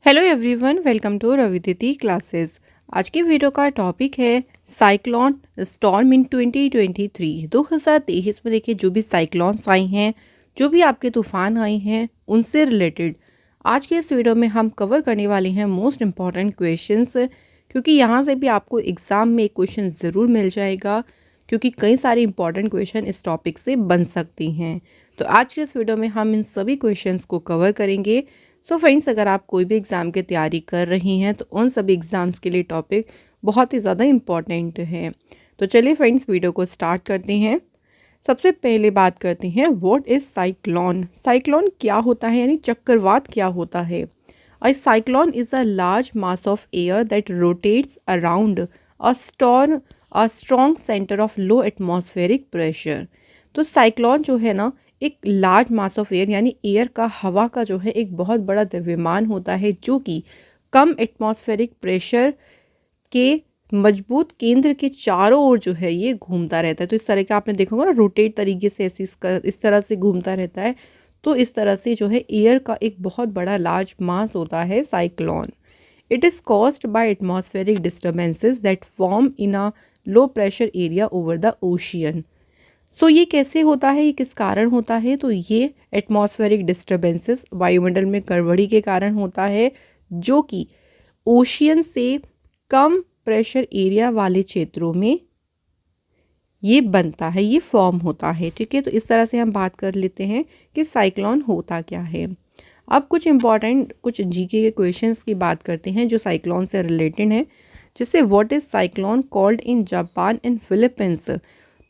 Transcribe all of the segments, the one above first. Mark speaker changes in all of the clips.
Speaker 1: Hello everyone, welcome to Raviditi classes. आज की video का टॉपिक है साइक्लोन स्टॉर्म इन 2023। 2023 में देखिए जो भी साइक्लोन्स आई हैं, जो भी आपके तूफान आए हैं, उनसे रिलेटेड आज के इस वीडियो में हम कवर करने वाले हैं मोस्ट इम्पॉर्टेंट क्वेश्चंस, क्योंकि यहाँ से भी आपको एग्ज़ाम में एक क्वेश्चन ज़रूर मिल जाएगा, क्योंकि कई सारे इंपॉर्टेंट क्वेश्चन इस टॉपिक से बन सकती हैं। तो आज के इस वीडियो में हम इन सभी क्वेश्चंस को कवर करेंगे। सो फ्रेंड्स, अगर आप कोई भी एग्ज़ाम की तैयारी कर रही हैं तो उन सभी एग्ज़ाम्स के लिए टॉपिक बहुत ही ज़्यादा इम्पॉर्टेंट है। तो चलिए फ्रेंड्स, वीडियो को स्टार्ट करते हैं। सबसे पहले बात करते हैं व्हाट इज़ साइक्लोन। साइक्लोन क्या होता है, यानी चक्रवात क्या होता है। A cyclone is a large mass of air that rotates around a strong centre of low atmospheric pressure. तो साइक्लोन जो है ना, एक लार्ज मास ऑफ एयर यानी एयर का, हवा का जो है एक बहुत बड़ा द्रव्यमान होता है, जो कि कम एटमॉस्फेरिक प्रेशर के मजबूत केंद्र के चारों ओर जो है ये घूमता रहता है। तो इस तरह का आपने देखा होगा ना, रोटेट तरीके से ऐसी इस तरह से घूमता रहता है। तो इस तरह से जो है एयर का एक बहुत बड़ा लार्ज मास होता है cyclone. It is caused by atmospheric disturbances that form in a low pressure area over the ocean. So ये कैसे होता है, ये किस कारण होता है? तो ये एटमॉस्फेरिक डिस्टर्बेंसेस, वायुमंडल में गड़बड़ी के कारण होता है, जो कि ओशियन से कम प्रेशर एरिया वाले क्षेत्रों में ये बनता है, ये फॉर्म होता है। ठीक है, तो इस तरह से हम बात कर लेते हैं कि साइक्लोन होता क्या है। अब कुछ जीके के क्वेश्चंस की बात करते हैं जो साइक्लोन से रिलेटेड है। जैसे what is cyclone called in Japan and Philippines.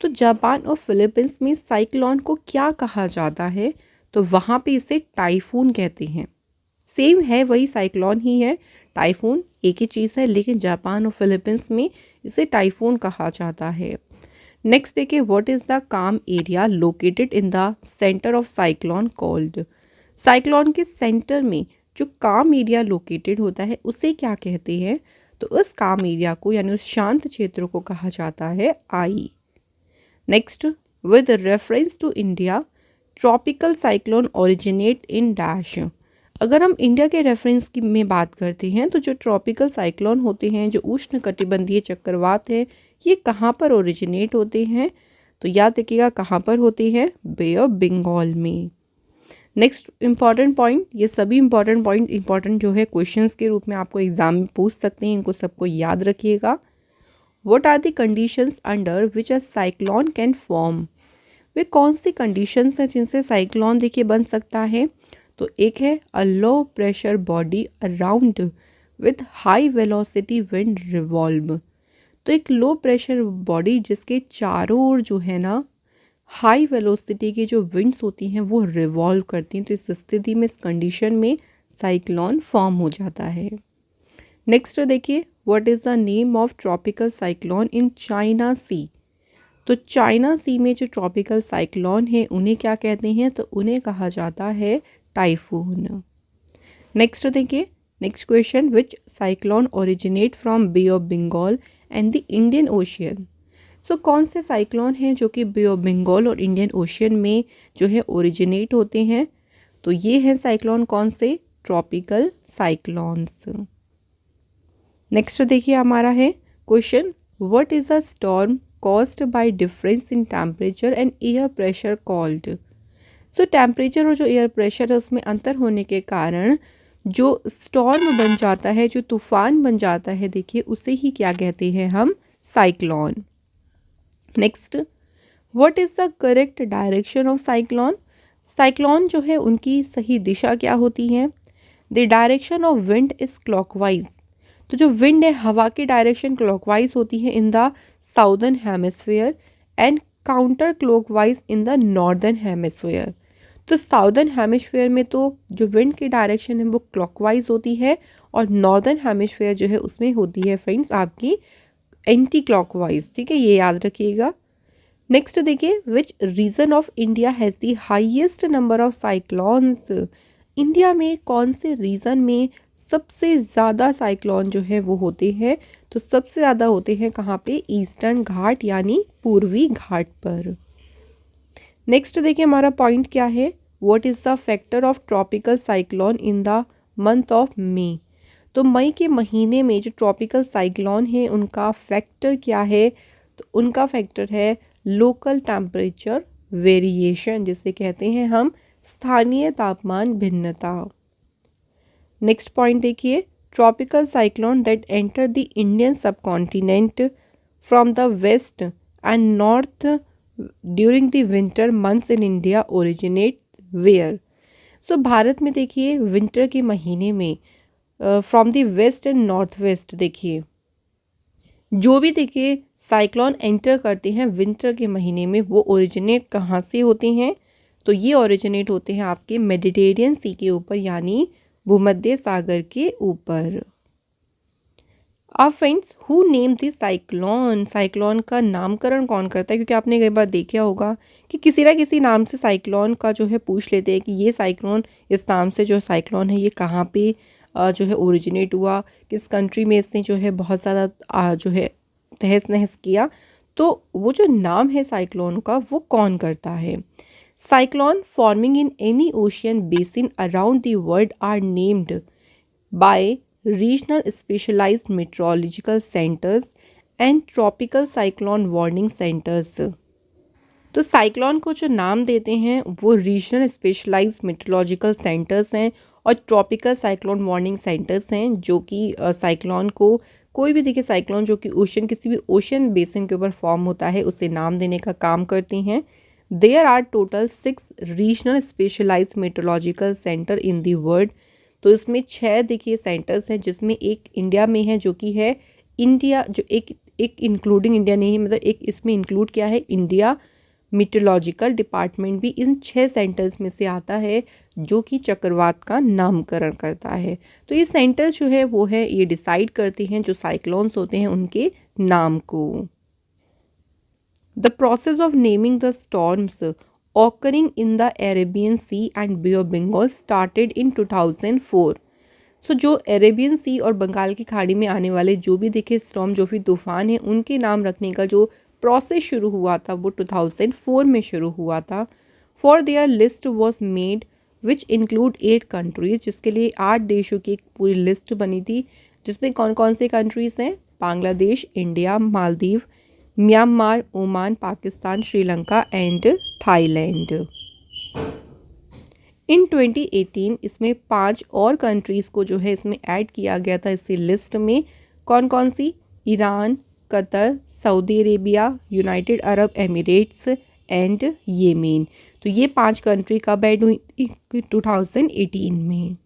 Speaker 1: तो जापान और फिलीपींस में साइक्लोन को क्या कहा जाता है? तो वहाँ पे इसे टाइफून कहते हैं। सेम है, वही साइक्लोन ही है, टाइफून एक ही चीज़ है, लेकिन जापान और फिलीपींस में इसे टाइफून कहा जाता है। नेक्स्ट देखिए, व्हाट इज़ द काम area located in the centre of cyclone called. Cyclone के सेंटर में जो काम एरिया लोकेटेड होता है उसे क्या कहते हैं? तो उस काम एरिया को, यानी उस शांत क्षेत्र को कहा जाता है eye. Next, with reference to India tropical cyclone originate in dash. अगर हम इंडिया के रेफरेंस की में बात करते हैं तो जो ट्रॉपिकल साइक्लोन होते हैं, जो उष्ण कटिबंधीय चक्रवात हैं, ये कहाँ पर ओरिजिनेट होते हैं? तो याद रखिएगा कहाँ पर होते हैं? बे ऑफ बंगाल में। नेक्स्ट इंपॉर्टेंट पॉइंट, ये सभी इंपॉर्टेंट पॉइंट इंपॉर्टेंट जो है क्वेश्चंस के रूप में आपको एग्जाम में पूछ सकते हैं, इनको सबको याद रखिएगा। What are the conditions under which a cyclone can form. वे कौन सी कंडीशंस हैं जिनसे साइक्लोन देखिए बन सकता है? तो एक है a low pressure body around with high velocity wind revolve. तो एक लो प्रेशर बॉडी जिसके चारों ओर जो है ना हाई वेलोसिटी की जो विंड्स होती हैं वो रिवॉल्व करती हैं। तो इस स्थिति में, इस कंडीशन में साइक्लोन फॉर्म हो जाता है। नेक्स्ट देखिए, what is the name of tropical cyclone in China Sea. तो चाइना सी में जो ट्रॉपिकल साइक्लोन है उन्हें क्या कहते हैं? तो उन्हें कहा जाता है टाइफून। नेक्स्ट देखिए, next question, which cyclone originate from Bay of Bengal and the Indian Ocean. So कौन से साइक्लोन हैं जो कि बे ऑफ बंगाल और इंडियन ओशियन में जो है ओरिजिनेट होते हैं? तो ये हैं साइक्लोन कौन से? Tropical cyclones. नेक्स्ट देखिए हमारा है question, what is a storm caused by difference in temperature and air pressure called. So temperature और जो एयर प्रेशर है उसमें अंतर होने के कारण जो स्टॉर्म बन जाता है, जो तूफान बन जाता है, देखिए उसे ही क्या कहते हैं हम? Cyclone. Next, what is the correct direction of cyclone. Cyclone जो है उनकी सही दिशा क्या होती है? The direction of wind is clockwise. तो जो विंड है, हवा की डायरेक्शन क्लॉकवाइज होती है in the southern hemisphere and counter clockwise in the northern hemisphere. तो साउदर्न हेमिस्फीयर में तो जो विंड की डायरेक्शन है वो क्लॉकवाइज होती है, और नॉर्दर्न हेमिस्फीयर जो है उसमें होती है फ्रेंड्स आपकी एंटी क्लॉकवाइज। ठीक है, ये याद रखिएगा। नेक्स्ट देखिए, which region of India has the highest number of cyclones. India में कौन से रीजन में सबसे ज़्यादा साइक्लोन जो है वो होते हैं? तो सबसे ज़्यादा होते हैं कहाँ पे? ईस्टर्न घाट यानी पूर्वी घाट पर। नेक्स्ट देखिए हमारा पॉइंट क्या है, what is the factor of tropical cyclone in the month of May. तो मई के महीने में जो ट्रॉपिकल साइक्लोन है उनका फैक्टर क्या है? तो उनका फैक्टर है लोकल टेम्परेचर वेरिएशन, जिसे कहते हैं हम स्थानीय तापमान भिन्नता। नेक्स्ट पॉइंट देखिए, tropical cyclone that enter the Indian subcontinent from the west and north during the winter months in India originate where. So Bharat में देखिए विंटर के महीने में from the west and north west देखिए जो भी देखिए साइक्लोन एंटर करते हैं विंटर के महीने में वो ओरिजिनेट कहाँ से होते हैं? तो ये ओरिजिनेट होते हैं आपके मेडिटेरियन सी के ऊपर, यानी भूमध्य सागर के ऊपर। अब friends, who name this cyclone? Cyclone का नामकरण कौन करता है? क्योंकि आपने कई बार देखा होगा कि किसी ना किसी नाम से साइक्लोन का जो है पूछ लेते हैं कि ये साइक्लोन, इस नाम से जो साइक्लोन है ये कहाँ पे जो है ओरिजिनेट हुआ, किस कंट्री में इसने जो है बहुत ज़्यादा जो है तहस नहस किया। तो वो जो नाम है साइक्लोन का वो कौन करता है? Cyclone forming in any ocean basin around the world are named by regional specialised meteorological centres and tropical cyclone warning centres. तो साइक्लोन को जो नाम देते हैं वो रीजनल स्पेशलाइज्ड मेट्रोलॉजिकल सेंटर्स हैं और ट्रॉपिकल साइक्लोन वार्निंग सेंटर्स हैं, जो कि साइक्लोन को, कोई भी देखिए साइक्लोन जो कि ओशन, किसी भी ओशन बेसिन के ऊपर फॉर्म होता है उसे नाम देने का काम करते हैं। There are total 6 regional specialised meteorological centre in the world. तो इसमें 6 देखिए सेंटर्स हैं, जिसमें एक इंडिया में है जो कि है इंडिया, जो एक इंक्लूडिंग इंडिया नहीं, मतलब एक इसमें इंक्लूड किया है इंडिया मीटरोलॉजिकल डिपार्टमेंट भी इन 6 सेंटर्स में से आता है, जो कि चक्रवात का नामकरण करता है। तो ये सेंटर्स जो है वो है, ये डिसाइड करते हैं जो साइक्लोन्स होते हैं उनके नाम को। The process of naming the storms occurring in the Arabian Sea and Bay of Bengal started in 2004। सो जो अरेबियन सी और बंगाल की खाड़ी में आने वाले जो भी देखे स्टॉर्म, जो भी तूफान है, उनके नाम रखने का जो प्रोसेस शुरू हुआ था वो 2004 में शुरू हुआ था। For their list was made which include 8 countries, जिसके लिए 8 देशों की एक पूरी लिस्ट बनी थी, जिसमें कौन कौन से कंट्रीज हैं? Bangladesh, India, Maldives, Myanmar, Oman, Pakistan, Sri Lanka and Thailand. In 2018 इसमें 5 और कंट्रीज़ को जो है इसमें ऐड किया गया था इसी लिस्ट में। कौन कौन सी? Iran, Qatar, Saudi Arabia, United Arab Emirates and Yemen. तो ये 5 कंट्री कब ऐड हुई थी? 2018 में।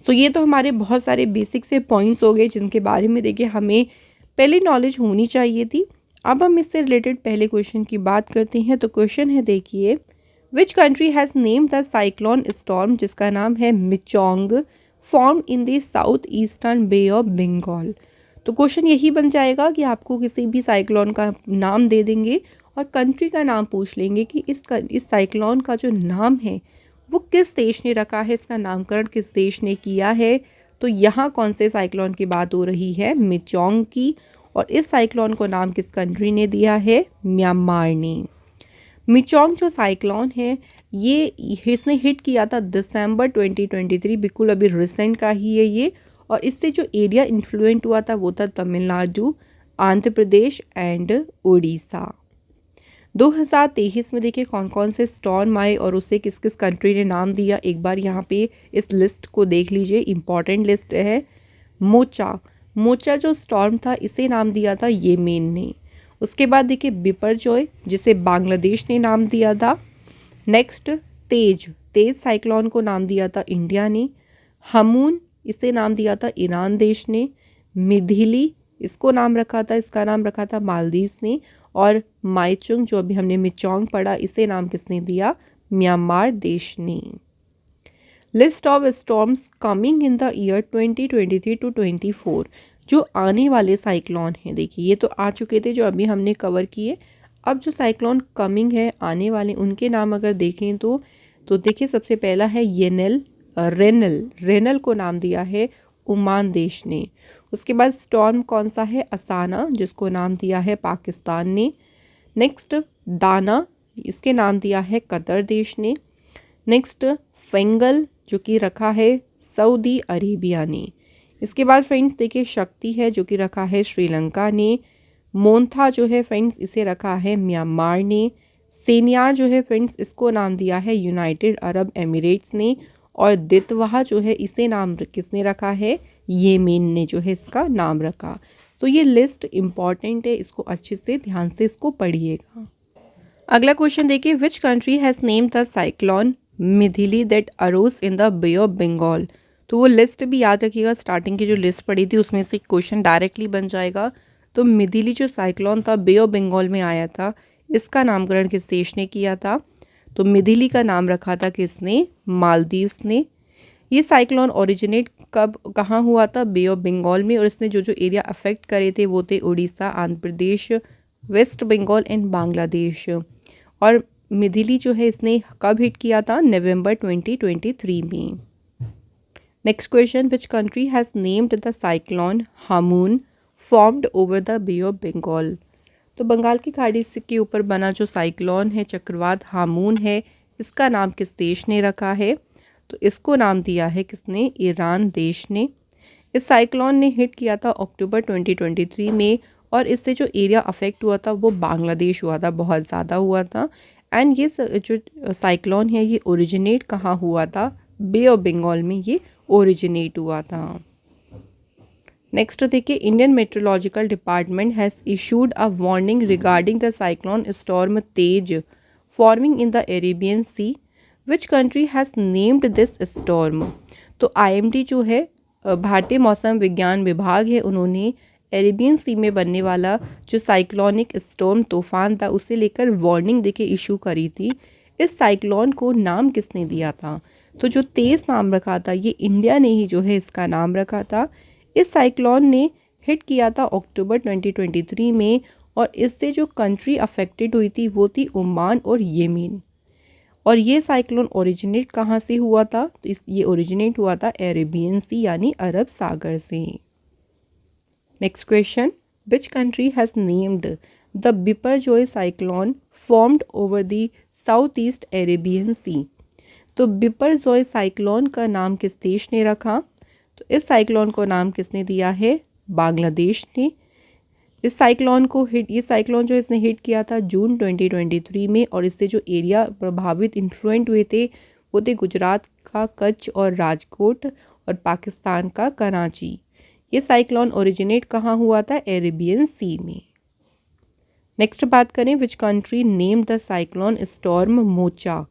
Speaker 1: सो ये तो हमारे बहुत सारे बेसिक से पॉइंट्स हो गए जिनके बारे में देखिए हमें पहले नॉलेज होनी चाहिए थी। अब हम इससे रिलेटेड पहले क्वेश्चन की बात करते हैं। तो क्वेश्चन है देखिए, which country has name the cyclone storm, जिसका नाम है Michaung, form in the south eastern Bay of Bengal. तो क्वेश्चन यही बन जाएगा कि आपको किसी भी साइक्लोन का नाम दे देंगे और कंट्री का नाम पूछ लेंगे कि इस साइक्लोन का जो नाम है वो किस देश ने रखा है, इसका नामकरण किस देश ने किया है। तो यहाँ कौन से साइक्लोन की बात हो रही है? मिचोंग की। और इस साइक्लोन को नाम किस कंट्री ने दिया है? म्यांमार ने। मिचोंग जो साइक्लोन है ये इसने हिट किया था दिसंबर 2023, बिल्कुल अभी रिसेंट का ही है ये। और इससे जो एरिया इन्फ्लुएंट हुआ था वो था तमिलनाडु, आंध्र प्रदेश एंड उड़ीसा। 2023 में देखिए कौन कौन से स्टॉर्म आए और उसे किस किस कंट्री ने नाम दिया। एक बार यहाँ पे इस लिस्ट को देख लीजिए, इम्पॉर्टेंट लिस्ट है। मोचा जो स्टॉर्म था इसे नाम दिया था येमेन ने। उसके बाद देखिए बिपरजॉय, जिसे बांग्लादेश ने नाम दिया था। नेक्स्ट तेज साइक्लोन को नाम दिया था इंडिया ने। हमून, इसे नाम दिया था ईरान देश ने। मिथिली, इसको नाम रखा था, इसका नाम रखा था मालदीव्स ने। और माइचुंग, जो अभी हमने मिचोंग पढ़ा, इसे नाम किसने दिया? म्यांमार देश ने। List of storms coming in the year 2023 to 24, जो आने वाले साइक्लोन हैं देखिए ये तो आ चुके थे जो अभी हमने कवर किए। अब जो साइक्लोन कमिंग है, आने वाले, उनके नाम अगर देखें तो देखिए सबसे पहला है रेनल को नाम दिया है ओमान देश ने। उसके बाद स्टॉर्म कौन सा है? असाना, जिसको नाम दिया है पाकिस्तान ने। नेक्स्ट दाना, इसके नाम दिया है कतर देश ने। नेक्स्ट फेंगल, जो कि रखा है सऊदी अरेबिया ने। इसके बाद फ्रेंड्स देखिए शक्ति है जो कि रखा है श्रीलंका ने। मोन्था जो है फ्रेंड्स इसे रखा है म्यांमार ने। सेनियार जो है फ्रेंड्स इसको नाम दिया है यूनाइटेड अरब एमिरेट्स ने। और दितवाह जो है इसे नाम किसने रखा है, येमेन ने जो है इसका नाम रखा। तो ये लिस्ट इम्पॉर्टेंट है, इसको अच्छे से ध्यान से इसको पढ़िएगा। अगला क्वेश्चन देखिए, which country has named the cyclone Mithili that arose in the Bay of Bengal. तो वो लिस्ट भी याद रखिएगा, स्टार्टिंग की जो लिस्ट पड़ी थी उसमें से क्वेश्चन डायरेक्टली बन जाएगा। तो मिथिली जो साइक्लोन था बे ऑफ बंगाल में आया था, इसका नामकरण किस देश ने किया था? तो मिथिली का नाम रखा था किसने? मालदीव्स ने। ये साइक्लोन ओरिजिनेट कब कहाँ हुआ था? बे ऑफ बंगाल में। और इसने जो जो एरिया अफेक्ट करे थे वो थे उड़ीसा, आंध्र प्रदेश, वेस्ट बंगाल एंड बांग्लादेश। और मिथिली जो है इसने कब हिट किया था? नवंबर 2023 में। Next question, which country has named the cyclone Hamoon formed over the Bay of Bengal. तो बंगाल की खाड़ी के ऊपर बना जो साइक्लोन है चक्रवात हामून है, इसका नाम किस देश ने रखा है? तो इसको नाम दिया है किसने? ईरान देश ने। इस साइक्लोन ने हिट किया था अक्टूबर 2023 में। और इससे जो एरिया अफेक्ट हुआ था वो बांग्लादेश हुआ था, बहुत ज़्यादा हुआ था। एंड ये जो साइक्लोन है ये ओरिजिनेट कहाँ हुआ था? बे ऑफ बंगाल में ये ओरिजिनेट हुआ था। नेक्स्ट देखिए, Indian Meteorological Department has issued a warning regarding the cyclone storm Tej forming in the Arabian Sea. Which country has named this storm. तो IMD जो है भारतीय मौसम विज्ञान विभाग है, उन्होंने अरेबियन सी में बनने वाला जो साइक्लोनिक स्टॉर्म तूफान था उसे लेकर वार्निंग देके इशू करी थी। इस साइक्लोन को नाम किसने दिया था? तो जो तेज़ नाम रखा था ये इंडिया ने ही जो है इसका नाम रखा था। इस साइक्लोन ने हिट किया था अक्टूबर 2023 में। और इससे जो कंट्री अफेक्टेड हुई थी वो थी ओमान और येमेन। और ये साइक्लोन ओरिजिनेट कहाँ से हुआ था? तो ये ओरिजिनेट हुआ था अरेबियन सी यानी अरब सागर से। Next question, which country has named the Biparjoy cyclone formed over the south east Arabian Sea. तो बिपरजॉय साइक्लोन का नाम किस देश ने रखा? तो इस साइक्लोन को नाम किसने दिया है? बांग्लादेश ने। इस साइक्लोन को ये साइक्लोन जो इसने हिट किया था जून 2023 में। और इससे जो एरिया प्रभावित इन्फ्लुएंट हुए थे वो थे गुजरात का कच्छ और राजकोट और पाकिस्तान का कराची। ये साइक्लोन ओरिजिनेट कहाँ हुआ था? अरेबियन सी में। नेक्स्ट बात करें, विच country named the cyclone storm mocha.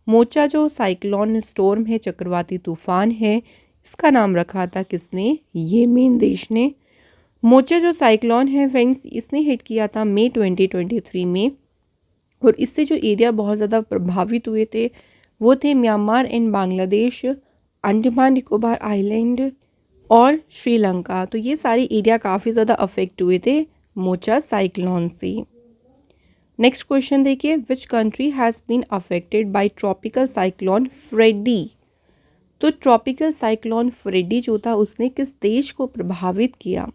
Speaker 1: Mocha जो साइक्लोन स्टॉर्म है चक्रवाती तूफान है, इसका नाम रखा था किसने? येमेन देश ने। मोचा जो साइक्लोन है फ्रेंड्स इसने हिट किया था मई 2023 में। और इससे जो एरिया बहुत ज़्यादा प्रभावित हुए थे वो थे Myanmar and Bangladesh, Andaman Nicobar island और श्रीलंका। तो ये सारे एरिया काफ़ी ज़्यादा अफेक्ट हुए थे मोचा साइक्लोन से। नेक्स्ट क्वेश्चन देखिए, which country has been affected by tropical cyclone Freddy. तो ट्रॉपिकल साइक्लोन फ्रेडी जो था उसने किस देश को प्रभावित किया?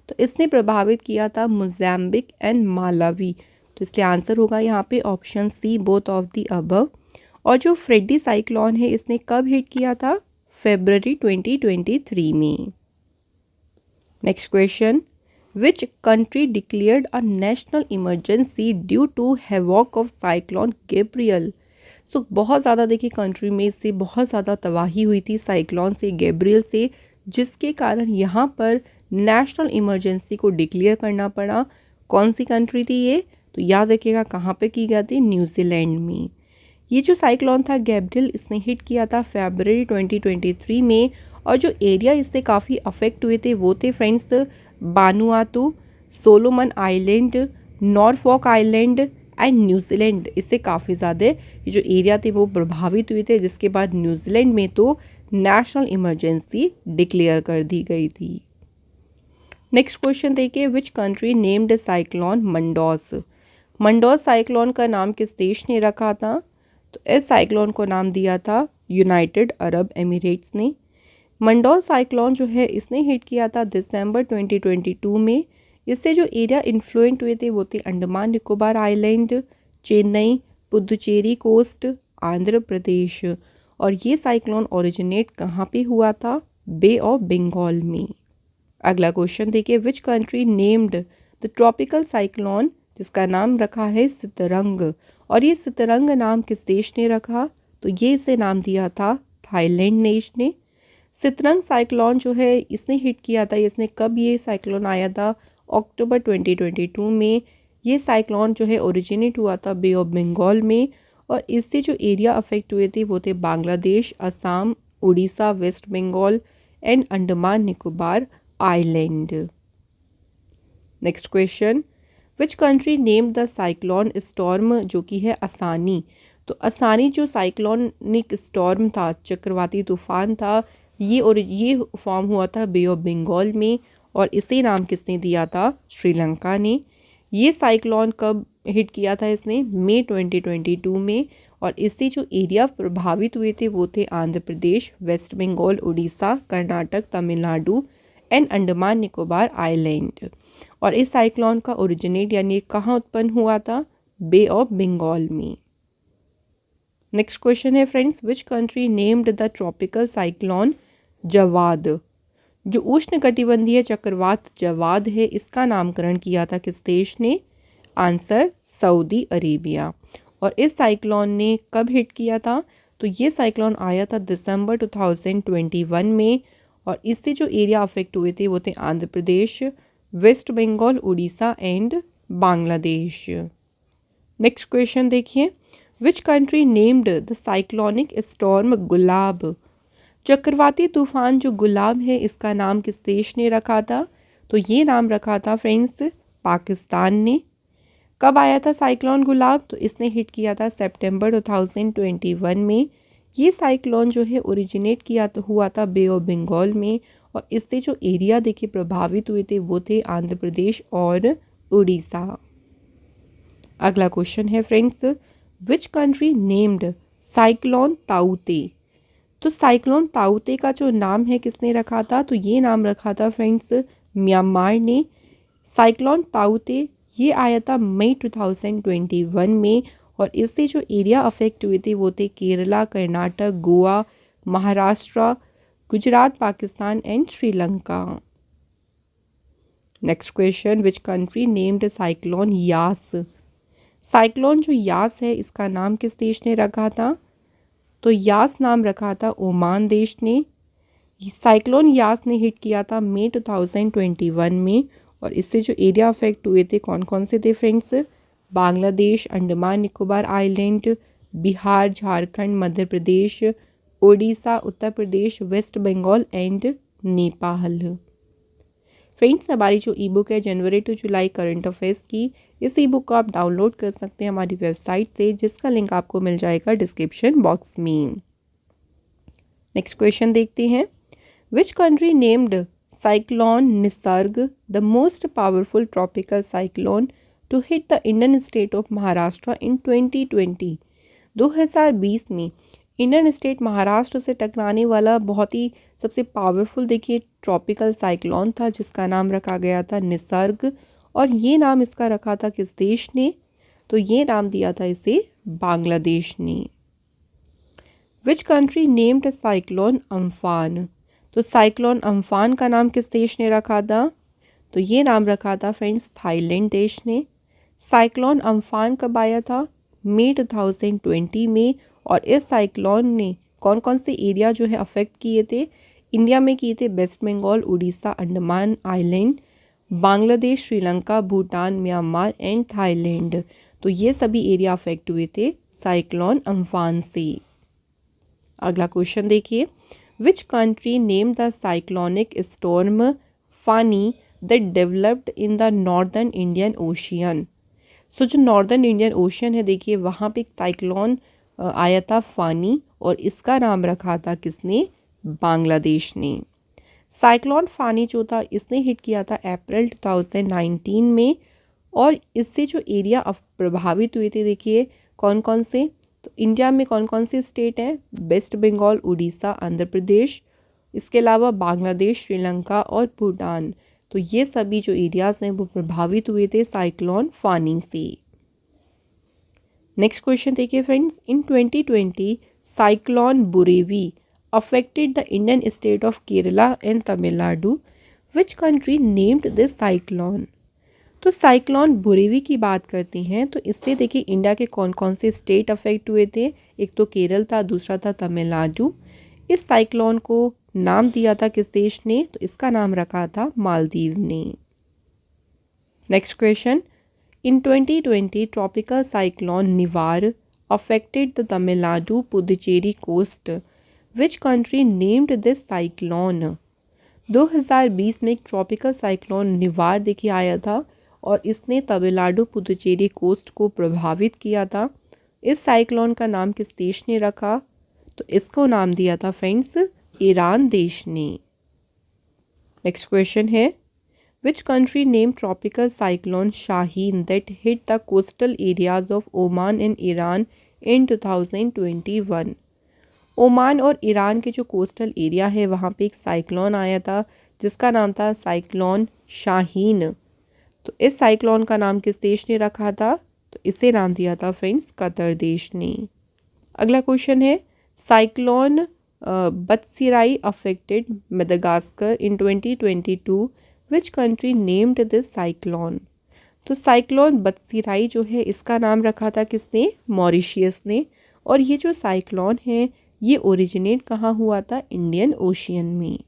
Speaker 1: तो इसने प्रभावित किया था मोज़ाम्बिक एंड मालावी। तो इसलिए आंसर होगा यहाँ पे option C, both of the above. और जो फ्रेडी साइक्लोन है इसने कब हिट किया था? फरवरी 2023 में। Next question, which country declared a national emergency due to havoc of cyclone Gabrielle. So बहुत ज़्यादा देखिए कंट्री में इससे बहुत ज़्यादा तबाही हुई थी साइक्लोन से, गैब्रियल से, जिसके कारण यहाँ पर नेशनल इमरजेंसी को डिक्लेयर करना पड़ा। कौन सी कंट्री थी ये? तो याद रखिएगा कहाँ पे की गई थी? न्यूजीलैंड में। ये जो साइक्लोन था गैब्रियल इसने हिट किया था फरवरी 2023 में। और जो एरिया इससे काफ़ी अफेक्ट हुए थे वो थे friends Vanuatu, Solomon Island, Norfolk Island and New Zealand. इससे काफ़ी ज़्यादा ये जो एरिया थे वो प्रभावित हुए थे, जिसके बाद न्यूजीलैंड में तो नेशनल इमरजेंसी डिक्लेयर कर दी गई थी। नेक्स्ट क्वेश्चन देखिए, which country named cyclone Mandous. Mandous cyclone का नाम किस देश ने रखा था? तो इस साइक्लोन को नाम दिया था यूनाइटेड अरब एमिरेट्स ने। मंडोस साइक्लोन जो है इसने हिट किया था दिसंबर 2022 में। इससे जो एरिया इन्फ्लुएंट हुए थे वो थे अंडमान निकोबार आइलैंड, चेन्नई, पुदुचेरी कोस्ट, आंध्र प्रदेश। और ये साइक्लोन ओरिजिनेट कहाँ पे हुआ था? बे ऑफ बंगाल में। अगला क्वेश्चन देखिए, which country named the tropical cyclone जिसका नाम रखा है सितरंग, और ये सितरंग नाम किस देश ने रखा? तो ये इसे नाम दिया था थाईलैंड देश ने। सितरंग साइक्लोन जो है इसने हिट किया था, इसने कब ये साइक्लोन आया था? अक्टूबर 2022 में। ये साइक्लोन जो है ओरिजिनेट हुआ था बे ऑफ बंगाल में, और इससे जो एरिया अफेक्ट हुए थे वो थे Bangladesh, Assam, Orissa, West Bengal and Andaman Nicobar island. Next question, which country name the cyclone storm जो कि है असानी। तो असानी जो साइक्लोनिक स्टॉर्म था, चक्रवाती तूफान था, ये फॉर्म हुआ था बे ऑफ बंगाल में, और इसे नाम किसने दिया था? श्रीलंका ने। ये साइक्लोन कब हिट किया था इसने? मई 2022 में, और इससे जो एरिया प्रभावित हुए थे वो थे Andhra Pradesh, waste Bengal, Orissa, Karnataka, Tamil Nadu and Andaman Nicobar island. और इस साइक्लोन का ओरिजिनेट यानी कहाँ उत्पन्न हुआ था? बे ऑफ बंगाल में। नेक्स्ट क्वेश्चन है friends, which country named the tropical cyclone Jawad. जो उष्णकटिबंधीय चक्रवात जवाद है, इसका नामकरण किया था किस देश ने? Answer, Saudi Arabia. और इस साइक्लोन ने कब हिट किया था? तो ये साइक्लोन आया था दिसंबर 2021 में, और इससे जो एरिया अफेक्ट हुए थे वो थे Andhra Pradesh, waste Bengal, Orissa and Bangladesh. Next question देखिए, which country named the cyclonic storm Gulab. चक्रवाती तूफान जो गुलाब है इसका नाम किस देश ने रखा था? तो ये नाम रखा था फ्रेंड्स पाकिस्तान ने। कब आया था साइक्लोन गुलाब? तो इसने हिट किया था सितंबर 2021 में। ये साइक्लोन जो है ओरिजिनेट हुआ था बे ऑफ बंगाल में, और इससे जो एरिया देखिए प्रभावित हुए थे वो थे आंध्र प्रदेश और उड़ीसा। अगला क्वेश्चन है friends, which country named cyclone ताऊते। तो साइक्लोन ताऊते का जो नाम है किसने रखा था? तो ये नाम रखा था फ्रेंड्स म्यांमार ने। साइक्लोन ताऊते ये आया था मई 2021 में, और इससे जो एरिया अफेक्ट हुए थे वो थे Kerala, Karnataka, Goa, Maharashtra, Gujarat, Pakistan and Sri Lanka. Next question, which country named cyclone Yaas. Cyclone जो यास है इसका नाम किस देश ने रखा था? तो यास नाम रखा था ओमान देश ने। साइक्लोन यास ने हिट किया था मई 2021 में, और इससे जो एरिया अफेक्ट हुए थे कौन कौन से थे friends? Bangladesh, Andaman Nicobar island, Bihar, Jharkhand, Madhya Pradesh, Odisha, Uttar Pradesh, waste Bengal and Nepal. Friends, हमारी जो ई बुक है जनवरी टू जुलाई करंट अफेयर्स की, इस ई बुक को आप डाउनलोड कर सकते हैं हमारी वेबसाइट से, जिसका लिंक आपको मिल जाएगा डिस्क्रिप्शन बॉक्स में। नेक्स्ट क्वेश्चन देखते हैं, which country named cyclone Nisarga the most powerful tropical cyclone to hit the Indian state of Maharashtra in 2020। 2020 में इंडियन स्टेट महाराष्ट्र से टकराने वाला बहुत ही सबसे पावरफुल देखिए ट्रॉपिकल साइक्लोन था, जिसका नाम रखा गया था निसर्ग, और ये नाम इसका रखा था किस देश ने? तो ये नाम दिया था इसे बांग्लादेश ने। विच कंट्री नेम्ड साइक्लोन अम्फान। तो साइक्लोन अम्फान का नाम किस देश ने रखा था? तो ये नाम रखा था फ्रेंड्स थाईलैंड देश ने। साइक्लोन अम्फान कब आया था? मई 2020 में, और इस साइक्लोन ने कौन कौन से एरिया जो है अफेक्ट किए थे? इंडिया में किए थे West Bengal, Orissa, Andaman Island, Bangladesh, Sri Lanka, Bhutan, Myanmar and Thailand. तो ये सभी एरिया अफेक्ट हुए थे साइक्लोन अम्फान से। अगला क्वेश्चन देखिए, which country name the cyclonic storm Fani that developed in the northern Indian Ocean. So जो नॉर्दर्न इंडियन ओशियन है देखिए वहाँ पे एक साइक्लोन आया था फानी, और इसका नाम रखा था किसने? बांग्लादेश ने। साइक्लोन फानी जो था इसने हिट किया था अप्रैल 2019 में, और इससे जो एरिया प्रभावित हुए थे देखिए कौन कौन से? तो इंडिया में कौन कौन से स्टेट हैं? वेस्ट बंगाल, उड़ीसा, आंध्र प्रदेश, इसके अलावा बांग्लादेश, श्रीलंका और भूटान। तो ये सभी जो एरियाज़ हैं वो प्रभावित हुए थे साइक्लोन फानी से। नेक्स्ट क्वेश्चन देखिए friends, in 2020 cyclone Burevi affected the Indian state of Kerala and Tamil Nadu. Which country named this cyclone? तो साइक्लोन बुरेवी की बात करते हैं तो इससे देखिए इंडिया के कौन कौन से स्टेट अफेक्ट हुए थे। एक तो केरल था, दूसरा था तमिलनाडु। इस साइक्लोन को नाम दिया था किस देश ने? तो इसका नाम रखा था मालदीव ने। Next question, in 2020 tropical cyclone Nivar affected the Tamil Nadu Puducherry coast. Which country named this cyclone? 2020 में एक ट्रॉपिकल साइक्लोन निवार देखिए आया था और इसने तमिलनाडु पुदुचेरी कोस्ट को प्रभावित किया था। इस साइक्लोन का नाम किस देश ने रखा? तो इसको नाम दिया था फ्रेंड्स ईरान देश ने। नेक्स्ट क्वेश्चन है, which country name tropical cyclone Shaheen that hit the coastal areas of Oman and Iran in 2021? Oman और ईरान के जो कोस्टल एरिया है वहाँ पे एक साइक्लोन आया था जिसका नाम था साइक्लोन शाहीन। तो इस साइक्लोन का नाम किस देश ने रखा था? तो इसे नाम दिया था फ्रेंड्स कतर देश ने। अगला क्वेश्चन है, cyclone Batsirai affected Madagascar in 2022। Which country named this cyclone? तो साइक्लोन बत्सिराई जो है इसका नाम रखा था किसने? मॉरिशियस ने। और ये जो साइक्लोन है ये ओरिजिनेट कहाँ हुआ था? इंडियन ओशियन में।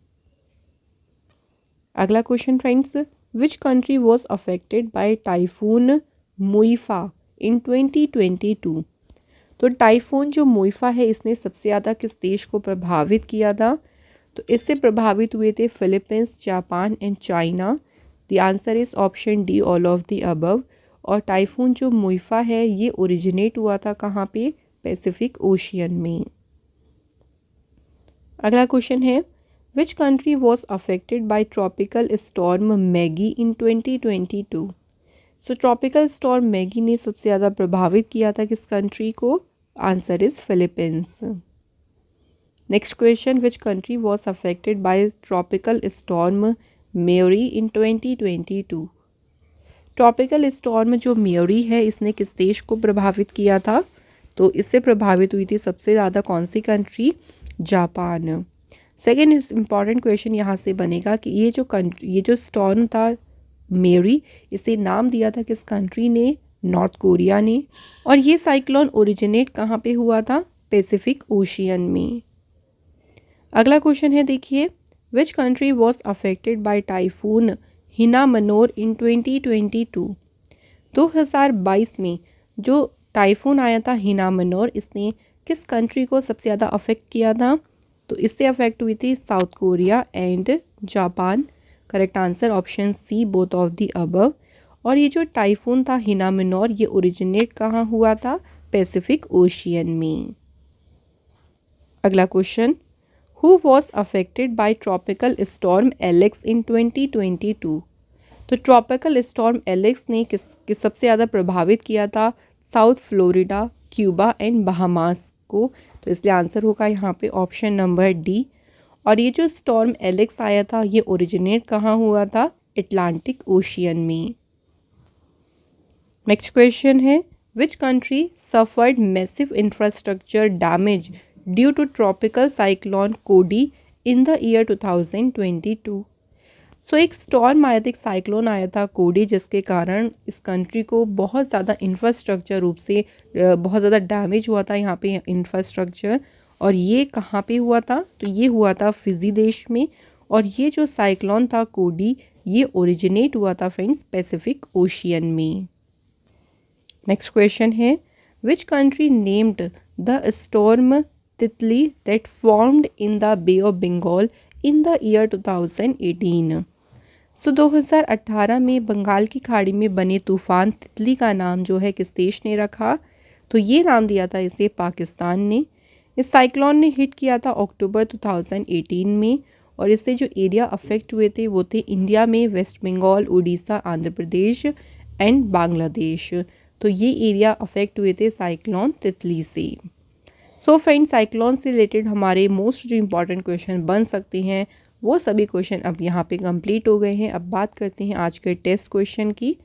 Speaker 1: अगला question friends, which country was affected by typhoon Muifa in 2022? तो टाइफून जो मुइफा है इसने सबसे ज़्यादा किस देश को प्रभावित किया था? तो इससे प्रभावित हुए थे Philippines, Japan and China. The answer is option D, all of the above. और टाइफून जो मुइफा है ये ओरिजिनेट हुआ था कहाँ पे? पैसिफिक ओशियन में। अगला क्वेश्चन है, which country was affected by tropical storm Megi in 2022? So tropical storm Megi ने सबसे ज़्यादा प्रभावित किया था किस कंट्री को? Answer is Philippines. Next question, which country was affected by tropical storm Meari in 2022? Tropical storm जो म्यूरी है इसने किस देश को प्रभावित किया था? तो इससे प्रभावित हुई थी सबसे ज़्यादा कौन सी country? Japan. Second important question यहाँ से बनेगा कि ये जो स्टॉर्म था म्यूरी इसे नाम दिया था किस कंट्री ने? नॉर्थ कोरिया ने। और ये साइक्लोन ओरिजिनेट कहाँ पे हुआ था? पैसिफिक ओशियन में। अगला क्वेश्चन है देखिए, which country was affected by typhoon Hinnamnor in 2022? 2022 में जो टाइफून आया था हिनामनोर इसने किस कंट्री को सबसे ज़्यादा अफेक्ट किया था? तो इससे अफेक्ट हुई थी South Korea and Japan. Correct answer option C, both of the above. और ये जो टाइफून था हिनामनोर ये ओरिजिनेट कहाँ हुआ था? पैसिफिक ओशियन में। अगला question, who was affected by tropical storm Alex in 2022? तो ट्रॉपिकल स्टॉर्म एलेक्स ने किस सबसे ज़्यादा प्रभावित किया था? South Florida, Cuba and Bahamas को। तो इसलिए आंसर होगा यहाँ पे ऑप्शन नंबर डी। और ये जो स्टॉर्म एलेक्स आया था ये ओरिजिनेट कहाँ हुआ था? अटलांटिक ओशियन में। नेक्स्ट क्वेश्चन है, which country suffered massive infrastructure damage due to tropical cyclone Cody in the year 2022? सो एक स्टॉर्म आया था, एक साइक्लोन आया था कोडी जिसके कारण इस कंट्री को बहुत ज़्यादा इंफ्रास्ट्रक्चर रूप से बहुत ज़्यादा डैमेज हुआ था यहाँ पे इंफ्रास्ट्रक्चर। और ये कहाँ पे हुआ था? तो ये हुआ था फिजी देश में। और ये जो साइक्लोन था कोडी ये ओरिजिनेट हुआ था फ्रेंड्स पैसिफिक ओशियन में। नेक्स्ट क्वेश्चन है, which country named the storm Titli that formed in the Bay of Bengal in the year 2018? So 2018 में बंगाल की खाड़ी में बने तूफान तितली का नाम जो है किस देश ने रखा? तो ये नाम दिया था इसे पाकिस्तान ने। इस साइक्लोन ने हिट किया था अक्टूबर 2018 में। और इससे जो एरिया अफेक्ट हुए थे वो थे इंडिया में वेस्ट बंगाल, उड़ीसा, आंध्र प्रदेश एंड बांग्लादेश। तो ये एरिया अफेक्ट हुए थे साइक्लोन तितली से। सो फ्रेंड, साइक्लोन से रिलेटेड हमारे मोस्ट जो इम्पॉर्टेंट क्वेश्चन बन सकते हैं वो सभी क्वेश्चन अब यहाँ पे कंप्लीट हो गए हैं। अब बात करते हैं आज के टेस्ट क्वेश्चन की।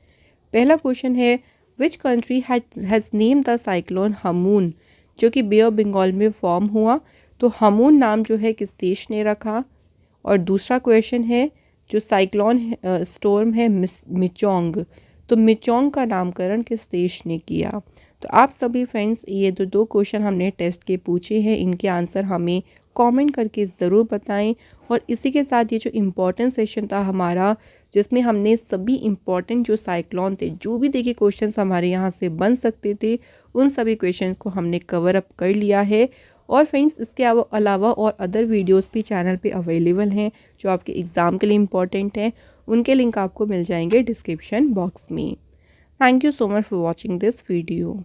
Speaker 1: पहला क्वेश्चन है, which country has name the cyclone Hamoon जो कि बे ऑफ बंगाल में फॉर्म हुआ, तो हमून नाम जो है किस देश ने रखा। और दूसरा क्वेश्चन है जो साइक्लोन स्टॉर्म है मिचोंग, तो मिचोंग का नामकरण किस देश ने किया। तो आप सभी फ्रेंड्स ये दो क्वेश्चन हमने टेस्ट के पूछे हैं, इनके आंसर हमें कमेंट करके ज़रूर बताएं। और इसी के साथ ये जो इम्पोर्टेंट सेशन था हमारा, जिसमें हमने सभी इम्पॉर्टेंट जो साइक्लोन थे, जो भी देखिए क्वेश्चंस हमारे यहाँ से बन सकते थे, उन सभी क्वेश्चन को हमने कवर अप कर लिया है। और फ्रेंड्स इसके अलावा और अदर वीडियोस भी चैनल पे अवेलेबल हैं जो आपके एग्ज़ाम के लिए इम्पॉर्टेंट हैं, उनके लिंक आपको मिल जाएंगे डिस्क्रिप्शन बॉक्स में। Thank you so much for watching this video.